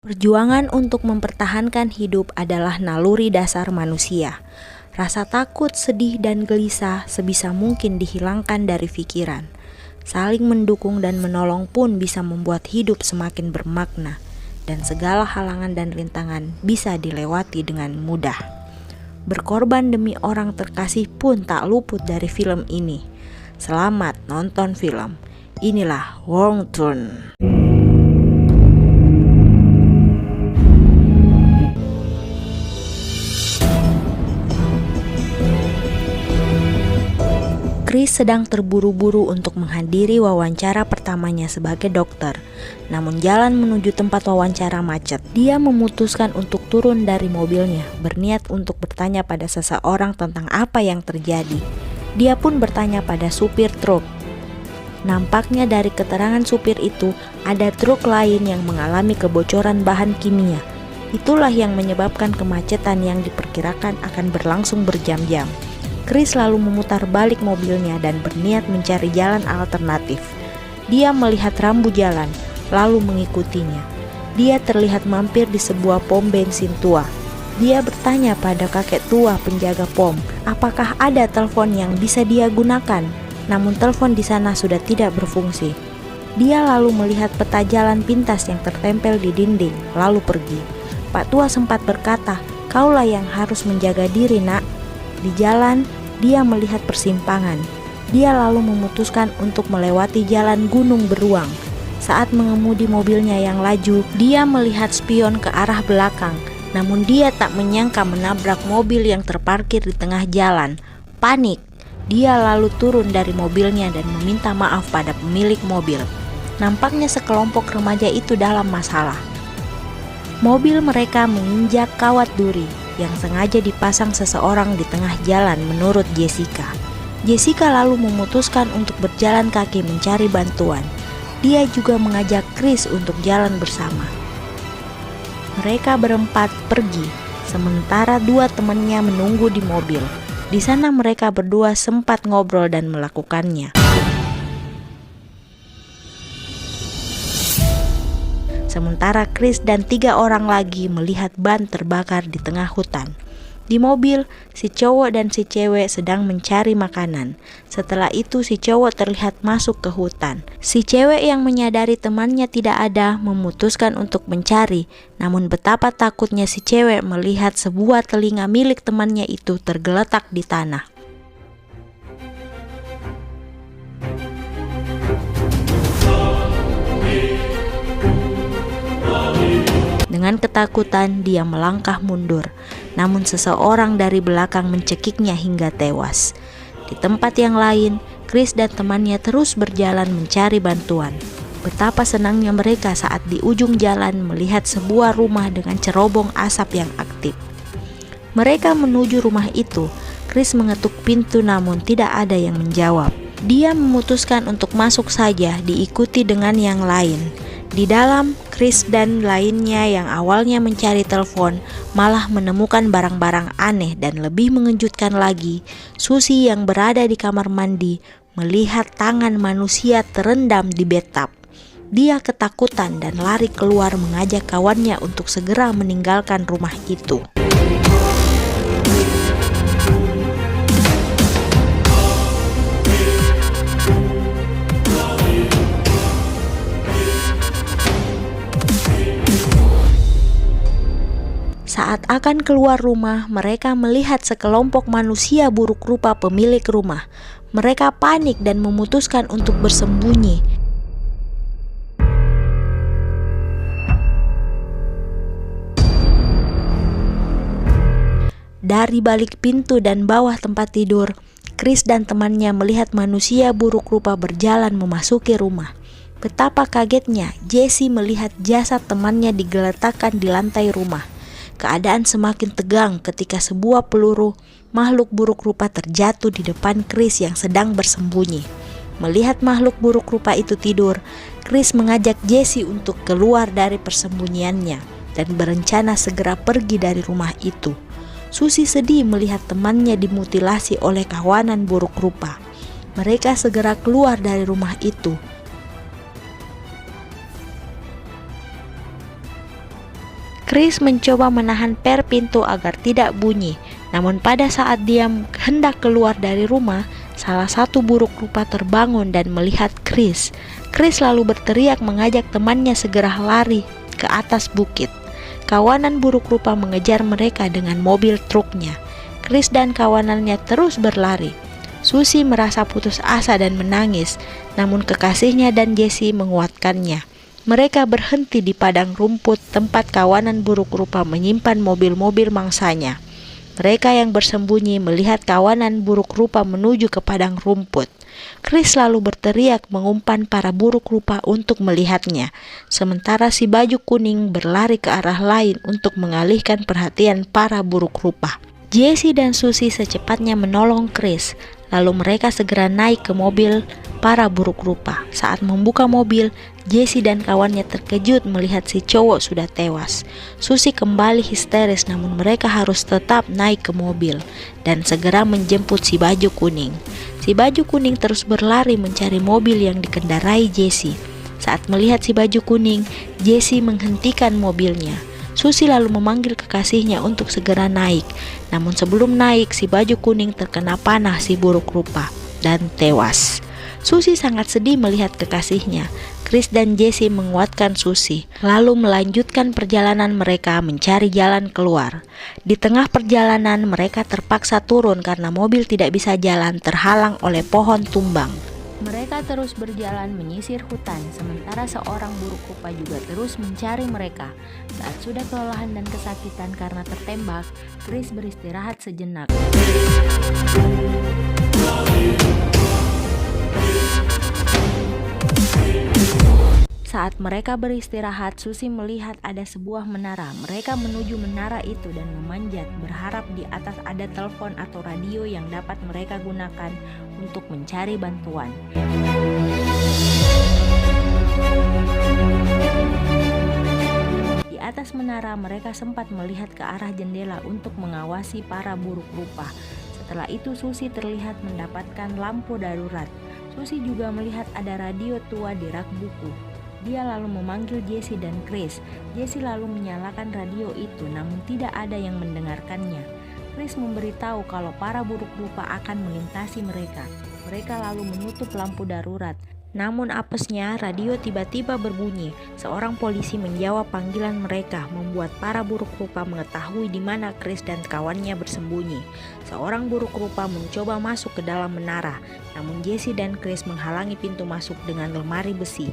Perjuangan untuk mempertahankan hidup adalah naluri dasar manusia. Rasa takut, sedih, dan gelisah sebisa mungkin dihilangkan dari pikiran. Saling mendukung dan menolong pun bisa membuat hidup semakin bermakna, dan segala halangan dan rintangan bisa dilewati dengan mudah. Berkorban demi orang terkasih pun tak luput dari film ini. Selamat nonton film. Inilah Wrong Turn. Chris sedang terburu-buru untuk menghadiri wawancara pertamanya sebagai dokter. Namun jalan menuju tempat wawancara macet. Dia memutuskan untuk turun dari mobilnya, berniat untuk bertanya pada seseorang tentang apa yang terjadi. Dia pun bertanya pada supir truk. Nampaknya dari keterangan supir itu, ada truk lain yang mengalami kebocoran bahan kimia. Itulah yang menyebabkan kemacetan yang diperkirakan akan berlangsung berjam-jam. Chris lalu memutar balik mobilnya dan berniat mencari jalan alternatif. Dia melihat rambu jalan, lalu mengikutinya. Dia terlihat mampir di sebuah pom bensin tua. Dia bertanya pada kakek tua penjaga pom, apakah ada telepon yang bisa dia gunakan. Namun telepon di sana sudah tidak berfungsi. Dia lalu melihat peta jalan pintas yang tertempel di dinding, lalu pergi. Pak tua sempat berkata, "Kaulah yang harus menjaga diri, nak." Di jalan, dia melihat persimpangan. Dia lalu memutuskan untuk melewati jalan gunung beruang. Saat mengemudi mobilnya yang laju, dia melihat spion ke arah belakang. Namun dia tak menyangka menabrak mobil yang terparkir di tengah jalan. Panik, dia lalu turun dari mobilnya dan meminta maaf pada pemilik mobil. Nampaknya sekelompok remaja itu dalam masalah. Mobil mereka menginjak kawat duri yang sengaja dipasang seseorang di tengah jalan menurut Jessica. Jessica lalu memutuskan untuk berjalan kaki mencari bantuan. Dia juga mengajak Chris untuk jalan bersama. Mereka berempat pergi, sementara dua temannya menunggu di mobil. Di sana mereka berdua sempat ngobrol dan melakukannya. Sementara Chris dan 3 orang lagi melihat ban terbakar di tengah hutan. Di mobil, si cowok dan si cewek sedang mencari makanan. Setelah itu si cowok terlihat masuk ke hutan. Si cewek yang menyadari temannya tidak ada memutuskan untuk mencari. Namun betapa takutnya si cewek melihat sebuah telinga milik temannya itu tergeletak di tanah. Dengan ketakutan, dia melangkah mundur. Namun seseorang dari belakang mencekiknya hingga tewas. Di tempat yang lain, Chris dan temannya terus berjalan mencari bantuan. Betapa senangnya mereka saat di ujung jalan melihat sebuah rumah dengan cerobong asap yang aktif. Mereka menuju rumah itu. Chris mengetuk pintu namun tidak ada yang menjawab. Dia memutuskan untuk masuk saja, diikuti dengan yang lain. Di dalam, Chris dan lainnya yang awalnya mencari telepon malah menemukan barang-barang aneh, dan lebih mengejutkan lagi, Susie yang berada di kamar mandi melihat tangan manusia terendam di bathtub. Dia ketakutan dan lari keluar mengajak kawannya untuk segera meninggalkan rumah itu. Saat akan keluar rumah, mereka melihat sekelompok manusia buruk rupa pemilik rumah. Mereka panik dan memutuskan untuk bersembunyi. Dari balik pintu dan bawah tempat tidur, Chris dan temannya melihat manusia buruk rupa berjalan memasuki rumah. Betapa kagetnya Jesse melihat jasad temannya digeletakkan di lantai rumah. Keadaan semakin tegang ketika sebuah peluru makhluk buruk rupa terjatuh di depan Chris yang sedang bersembunyi. Melihat makhluk buruk rupa itu tidur, Chris mengajak Jesse untuk keluar dari persembunyiannya dan berencana segera pergi dari rumah itu. Susie sedih melihat temannya dimutilasi oleh kawanan buruk rupa. Mereka segera keluar dari rumah itu. Chris mencoba menahan per pintu agar tidak bunyi. Namun pada saat dia hendak keluar dari rumah, salah satu buruk rupa terbangun dan melihat Chris. Chris lalu berteriak mengajak temannya segera lari ke atas bukit. Kawanan buruk rupa mengejar mereka dengan mobil truknya. Chris dan kawanannya terus berlari. Susie merasa putus asa dan menangis, namun kekasihnya dan Jesse menguatkannya. Mereka berhenti di padang rumput tempat kawanan buruk rupa menyimpan mobil-mobil mangsanya. Mereka yang bersembunyi melihat kawanan buruk rupa menuju ke padang rumput. Chris lalu berteriak mengumpan para buruk rupa untuk melihatnya, sementara si baju kuning berlari ke arah lain untuk mengalihkan perhatian para buruk rupa. Jesse dan Susie secepatnya menolong Chris, lalu mereka segera naik ke mobil para buruk rupa. Saat membuka mobil, Jesse dan kawannya terkejut melihat si cowok sudah tewas. Susie kembali histeris, namun mereka harus tetap naik ke mobil dan segera menjemput si baju kuning. Si baju kuning terus berlari mencari mobil yang dikendarai Jesse. Saat melihat si baju kuning, Jesse menghentikan mobilnya. Susie lalu memanggil kekasihnya untuk segera naik. Namun sebelum naik, si baju kuning terkena panah si buruk rupa dan tewas. Susie sangat sedih melihat kekasihnya. Chris dan Jesse menguatkan Susie, lalu melanjutkan perjalanan mereka mencari jalan keluar. Di tengah perjalanan, mereka terpaksa turun karena mobil tidak bisa jalan terhalang oleh pohon tumbang. Mereka terus berjalan menyisir hutan, sementara seorang buruk rupa juga terus mencari mereka. Saat sudah kelelahan dan kesakitan karena tertembak, Chris beristirahat sejenak. Saat mereka beristirahat, Susie melihat ada sebuah menara. Mereka menuju menara itu dan memanjat, berharap di atas ada telepon atau radio yang dapat mereka gunakan untuk mencari bantuan. Di atas menara, mereka sempat melihat ke arah jendela untuk mengawasi para buruk rupa. Setelah itu, Susie terlihat mendapatkan lampu darurat. Susie juga melihat ada radio tua di rak buku. Dia lalu memanggil Jesse dan Chris. Jesse lalu menyalakan radio itu, namun tidak ada yang mendengarkannya. Chris memberitahu kalau para buruk rupa akan melintasi mereka. Mereka lalu menutup lampu darurat. Namun apesnya, radio tiba-tiba berbunyi. Seorang polisi menjawab panggilan mereka, membuat para buruk rupa mengetahui di mana Chris dan kawannya bersembunyi. Seorang buruk rupa mencoba masuk ke dalam menara, namun Jesse dan Chris menghalangi pintu masuk dengan lemari besi.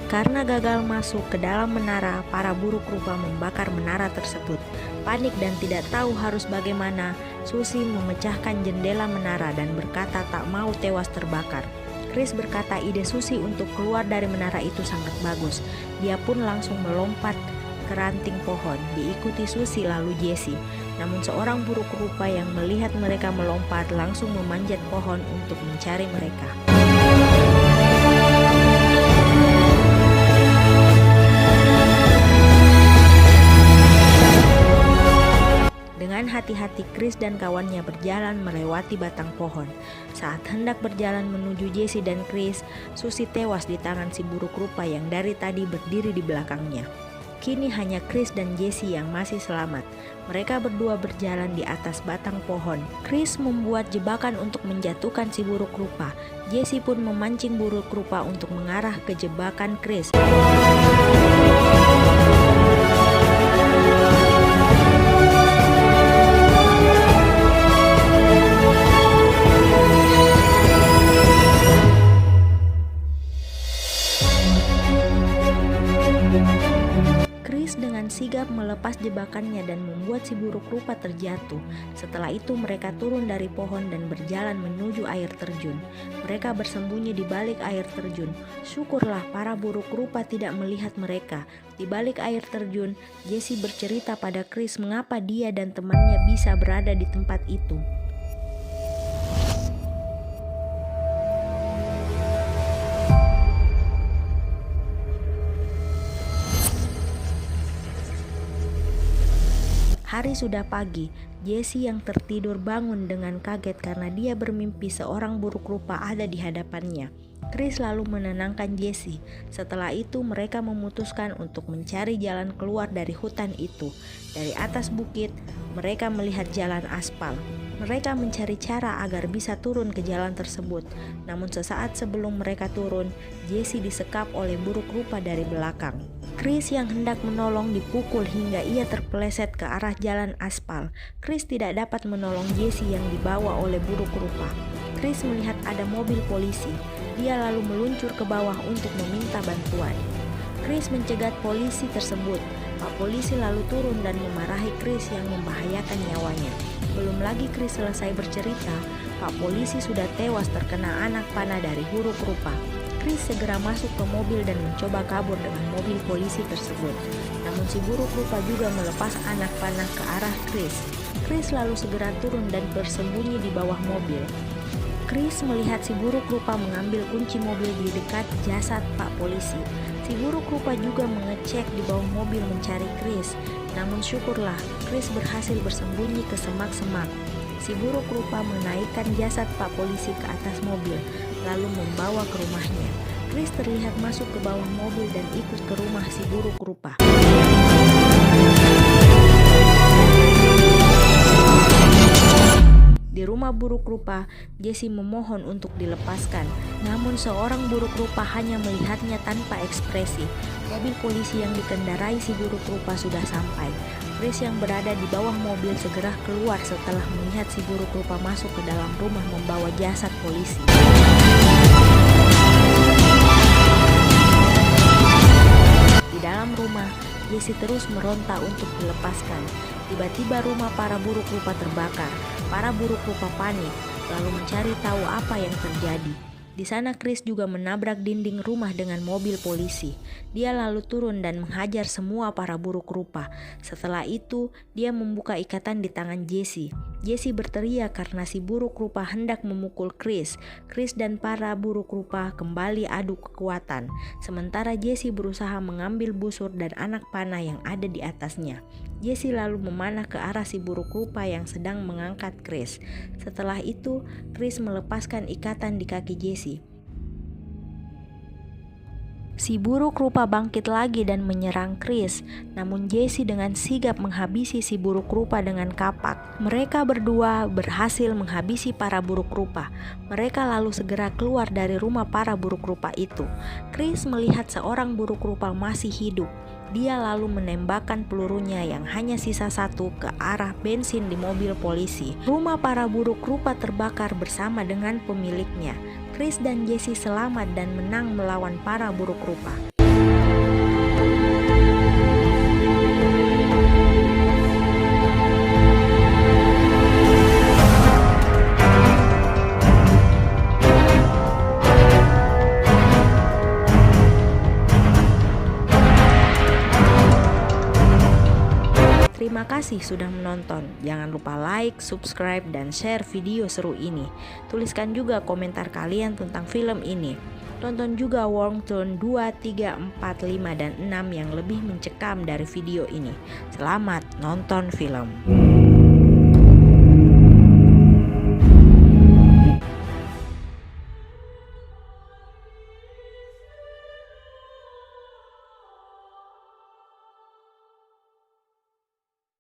Karena gagal masuk ke dalam menara, para buruk rupa membakar menara tersebut. Panik dan tidak tahu harus bagaimana, Susie memecahkan jendela menara dan berkata tak mau tewas terbakar. Chris berkata ide Susie untuk keluar dari menara itu sangat bagus. Dia pun langsung melompat ke ranting pohon, diikuti Susie lalu Jesse. Namun seorang buruk rupa yang melihat mereka melompat langsung memanjat pohon untuk mencari mereka. Dengan hati-hati Chris dan kawannya berjalan melewati batang pohon. Saat hendak berjalan menuju Jesse dan Chris, Susie tewas di tangan si buruk rupa yang dari tadi berdiri di belakangnya. Kini hanya Chris dan Jesse yang masih selamat. Mereka berdua berjalan di atas batang pohon. Chris membuat jebakan untuk menjatuhkan si buruk rupa. Jesse pun memancing buruk rupa untuk mengarah ke jebakan Chris. Dengan sigap melepas jebakannya dan membuat si buruk rupa terjatuh. Setelah itu mereka turun dari pohon dan berjalan menuju air terjun. Mereka bersembunyi di balik air terjun. Syukurlah para buruk rupa tidak melihat mereka. Di balik air terjun, Jesse bercerita pada Chris mengapa dia dan temannya bisa berada di tempat itu. Hari sudah pagi. Jesse yang tertidur bangun dengan kaget karena dia bermimpi seorang buruk rupa ada di hadapannya. Chris lalu menenangkan Jesse. Setelah itu mereka memutuskan untuk mencari jalan keluar dari hutan itu. Dari atas bukit, mereka melihat jalan aspal. Mereka mencari cara agar bisa turun ke jalan tersebut. Namun sesaat sebelum mereka turun, Jesse disekap oleh buruk rupa dari belakang. Chris yang hendak menolong dipukul hingga ia terpeleset ke arah jalan aspal. Chris tidak dapat menolong Jesse yang dibawa oleh buruk rupa. Chris melihat ada mobil polisi. Dia lalu meluncur ke bawah untuk meminta bantuan. Chris mencegat polisi tersebut. Pak polisi lalu turun dan memarahi Chris yang membahayakan nyawanya. Belum lagi Chris selesai bercerita, Pak polisi sudah tewas terkena anak panah dari buruk rupa. Chris segera masuk ke mobil dan mencoba kabur dengan mobil polisi tersebut. Namun si buruk rupa juga melepas anak panah ke arah Chris. Chris lalu segera turun dan bersembunyi di bawah mobil. Chris melihat si buruk rupa mengambil kunci mobil di dekat jasad Pak polisi. Si buruk rupa juga mengecek di bawah mobil mencari Chris. Namun syukurlah, Chris berhasil bersembunyi ke semak-semak. Si buruk rupa menaikkan jasad Pak polisi ke atas mobil, lalu membawa ke rumahnya. Chris terlihat masuk ke bawah mobil dan ikut ke rumah si buruk rupa. Di rumah buruk rupa, Jesse memohon untuk dilepaskan. Namun seorang buruk rupa hanya melihatnya tanpa ekspresi. Mobil polisi yang dikendarai si buruk rupa sudah sampai. Chris yang berada di bawah mobil segera keluar setelah melihat si buruk rupa masuk ke dalam rumah membawa jasad polisi. Di dalam rumah, Jesse terus meronta untuk dilepaskan. Tiba-tiba rumah para buruk rupa terbakar. Para buruk rupa panik, lalu mencari tahu apa yang terjadi. Di sana Chris juga menabrak dinding rumah dengan mobil polisi. Dia lalu turun dan menghajar semua para buruk rupa. Setelah itu, dia membuka ikatan di tangan Jesse. Jesse berteriak karena si buruk rupa hendak memukul Chris. Chris dan para buruk rupa kembali adu kekuatan. Sementara Jesse berusaha mengambil busur dan anak panah yang ada di atasnya. Jesse lalu memanah ke arah si buruk rupa yang sedang mengangkat Chris. Setelah itu, Chris melepaskan ikatan di kaki Jesse. Si buruk rupa bangkit lagi dan menyerang Chris, namun Jesse dengan sigap menghabisi si buruk rupa dengan kapak. Mereka berdua berhasil menghabisi para buruk rupa. Mereka lalu segera keluar dari rumah para buruk rupa itu. Chris melihat seorang buruk rupa masih hidup. Dia lalu menembakkan pelurunya yang hanya sisa satu ke arah bensin di mobil polisi. Rumah para buruk rupa terbakar bersama dengan pemiliknya. Chris dan Jesse selamat dan menang melawan para buruk rupa. Terima kasih sudah menonton. Jangan lupa like, subscribe, dan share video seru ini. Tuliskan juga komentar kalian tentang film ini. Tonton juga Wrong Turn 2, 3, 4, 5, dan 6 yang lebih mencekam dari video ini. Selamat nonton film.